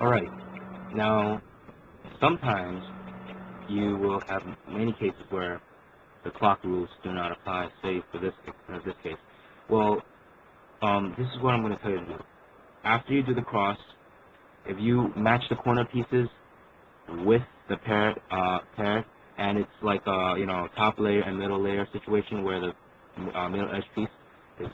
Alright, now sometimes you will have many cases where the clock rules do not apply, say for this case. Well, this is what I'm going to tell you to do. After you do the cross, if you match the corner pieces with the paired, and it's like a top layer and middle layer situation where the middle edge piece is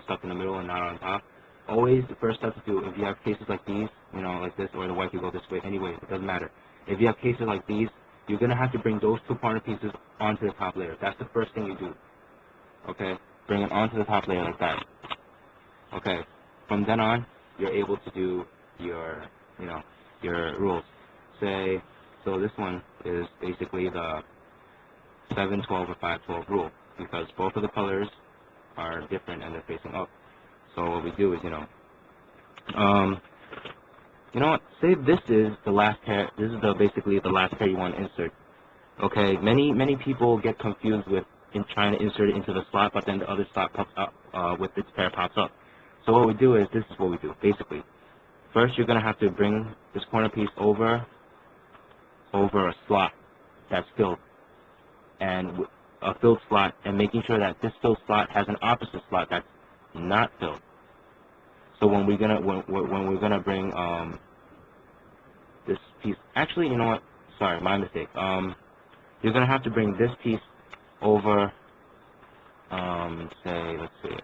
stuck in the middle and not on top. Always the first step to do, if you have cases like these, like this, or the white could go this way. Anyway, it doesn't matter. If you have cases like these, you're gonna have to bring those two corner pieces onto the top layer. That's the first thing you do. Okay, bring it onto the top layer like that. Okay, from then on, you're able to do your, your rules. Say, so this one is basically the 7-12 or 5-12 rule, because both of the colors are different and they're facing up. So what we do is, you know what? Say this is the last pair. This is basically the last pair you want to insert. Okay, many people get confused with trying to insert it into the slot, but then the other slot pops up with its pair pops up. So what we do is, this is what we do basically. First, you're gonna have to bring this corner piece over a slot that's filled, and a filled slot, and making sure that this filled slot has an opposite slot that's not filled. So when we're gonna bring this piece, actually, you know what? Sorry, my mistake. You're gonna have to bring this piece over. Let's see.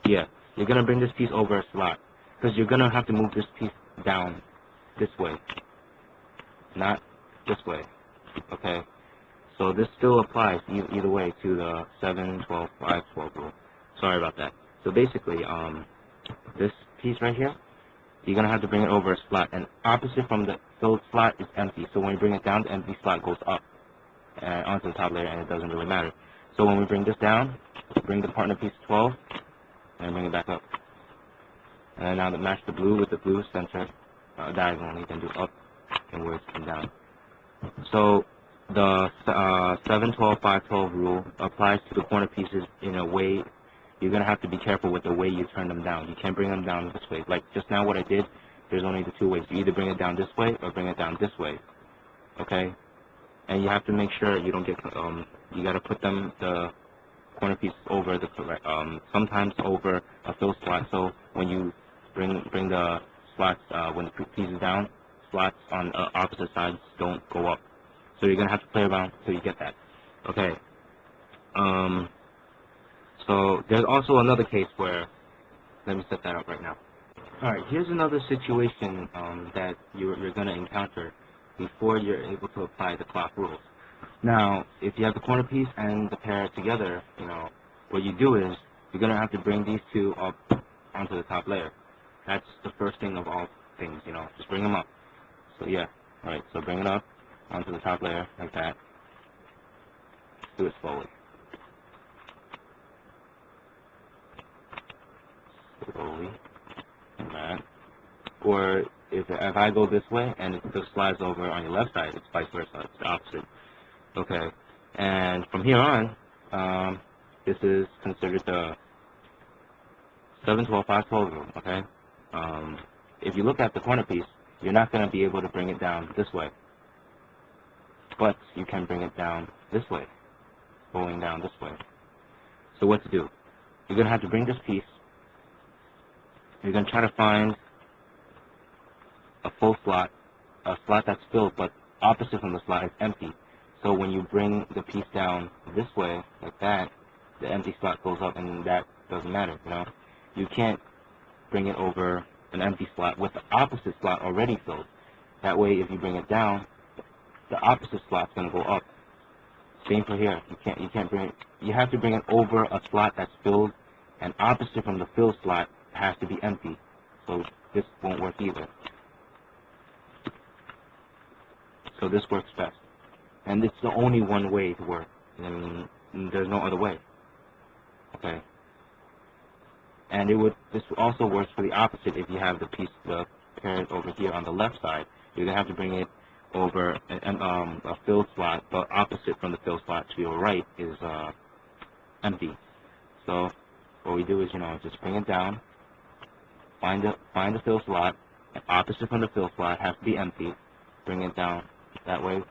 Yeah, you're gonna bring this piece over a slot, because you're gonna have to move this piece down this way, not this way. Okay. So this still applies either way to the 7-12, 5-12 rule. Sorry about that. So basically, this piece right here, you're going to have to bring it over a slot, and opposite from the filled slot is empty. So when you bring it down, the empty slot goes up and onto the top layer, and it doesn't really matter. So when we bring this down, bring the partner piece 12, and bring it back up. And now to match the blue with the blue center diagonally, then do up inwards and down. So the 7-12, 5-12 rule applies to the corner pieces in a way. You're going to have to be careful with the way you turn them down. You can't bring them down this way. Like just now what I did, there's only the two ways. You either bring it down this way or bring it down this way. Okay? And you have to make sure you don't get, you got to put the corner pieces over the correct, sometimes over a fill slot. So when you bring the slots, when the piece is down, slots on opposite sides don't go up. So you're going to have to play around until you get that. Okay. So there's also another case where, let me set that up right now. Alright, here's another situation that you're going to encounter before you're able to apply the clock rules. Now, if you have the corner piece and the pair together, what you do is, you're going to have to bring these two up onto the top layer. That's the first thing of all things, just bring them up. So yeah, alright, so bring it up onto the top layer like that. Do it slowly. Slowly, like that. Or if I go this way and it just slides over on your left side, it's vice versa. It's the opposite. Okay, and from here on, this is considered the 7-12, 5-12 rule. Okay, if you look at the corner piece, you're not going to be able to bring it down this way, but you can bring it down this way, going down this way. So what to do? You're going to have to bring this piece. You're going to try to find a full slot, a slot that's filled, but opposite from the slot is empty. So when you bring the piece down this way, like that, the empty slot goes up, and that doesn't matter, You can't bring it over an empty slot with the opposite slot already filled. That way, if you bring it down, the opposite slot's going to go up. Same for here. You can't bring it. You have to bring it over a slot that's filled, and opposite from the filled slot has to be empty. So this won't work either. So this works best. And it's the only one way to work. I mean, there's no other way. Okay. And this also works for the opposite. If you have the pair over here on the left side, you're gonna have to bring it over a filled slot, but opposite from the filled slot to your right is empty. So what we do is, just bring it down, find the filled slot, opposite from the fill slot has to be empty. Bring it down that way,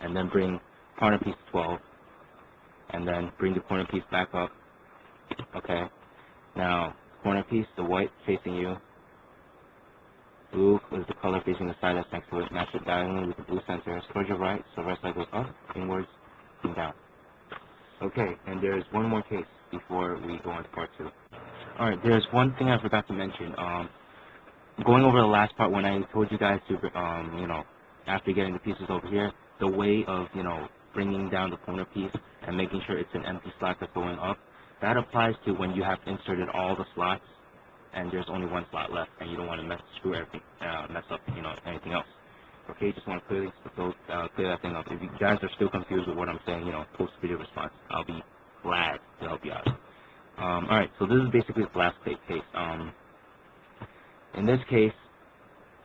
and then bring corner piece 12, and then bring the corner piece back up. Okay. Now, corner piece, the white facing you. Blue is the color facing the side that's next to it. Match it diagonally with the blue center. Towards your right, so right side goes up, inwards, and down. Okay, and there's one more case before we go on to part 2. Alright, there's one thing I forgot to mention. Going over the last part when I told you guys to, after getting the pieces over here, the way of, bringing down the corner piece and making sure it's an empty slot that's going up, that applies to when you have inserted all the slots and there's only one slot left and you don't want to mess up, anything else. Okay, just want to clear that thing up. If you guys are still confused with what I'm saying, post video response. I'll be glad to help you out. Alright, so this is basically the last case. In this case,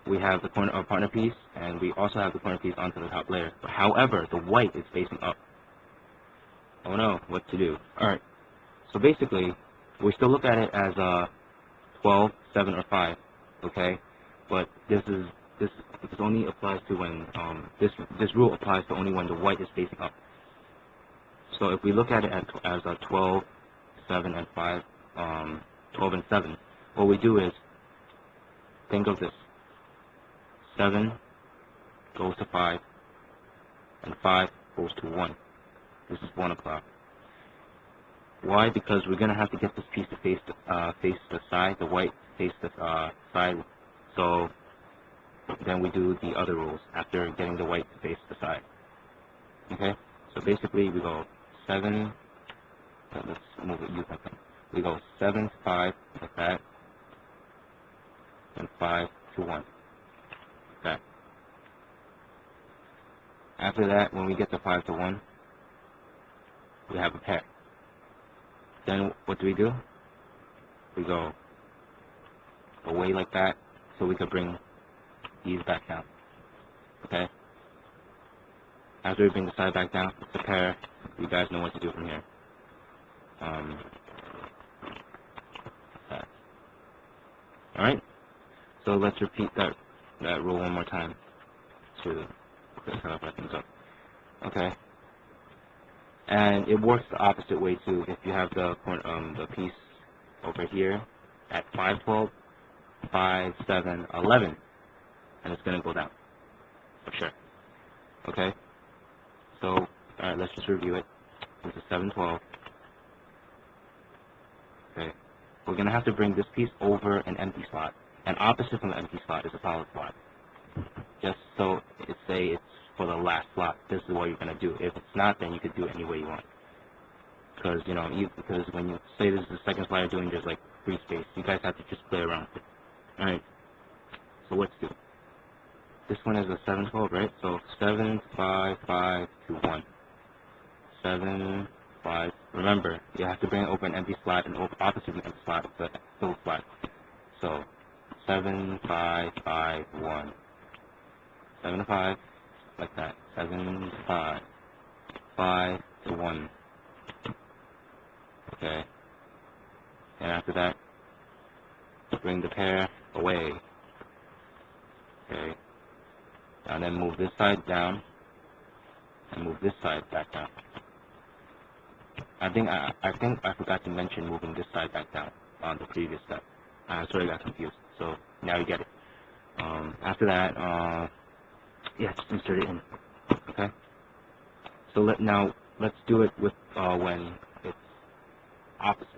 we have the partner piece, and we also have the corner piece onto the top layer. However, the white is facing up. Oh no, what to do? Alright, so basically, we still look at it as 12, 7, or 5, okay? But this only applies to when, this rule applies to only when the white is facing up. So if we look at it as 12, 7, and 5, 12 and 7, what we do is, think of this. 7 goes to 5, and 5 goes to 1. This is 1 o'clock. Why? Because we're going to have to get this piece to face the side, the white face the side. So then we do the other rules after getting the white to face the side. Okay? So basically we go 7, let's move it, we go 7 to 5, like that, and 5 to 1. Okay. After that, when we get to 5 to 1, we have a pair. Then what do? We go away like that, so we could bring these back down. Okay? After we bring the side back down, it's a pair. You guys know what to do from here. Alright? So let's repeat that rule one more time to wrap things up. Okay. And it works the opposite way too. If you have the piece over here at 5, 12, 5, 7, 11, and it's gonna go down for sure. Okay. So alright, let's just review it. This is 7, 12. Okay. We're gonna have to bring this piece over an empty slot. And opposite from the empty slot is a solid slot. Just so it's for the last slot. This is what you're gonna do. If it's not, then you could do it any way you want. Because because when you say this is the second slot you're doing, there's like free space. You guys have to just play around. All right. So let's do. This one is a 7, 12, right? So 7, 5, 5 to 1. 7, 5. Remember, you have to bring it over an empty slot and opposite the empty slot, the filled slot. So 7, 5, 5, 1. 7 to 5, like that. 7 to 5. 5 to 1. Okay. And after that, bring the pair away. Okay. And then move this side down, and move this side back down. I think I forgot to mention moving this side back down on the previous step. I sort of got confused. So now you get it. After that, yeah, just insert it in. Okay. So let's do it with when it's opposite.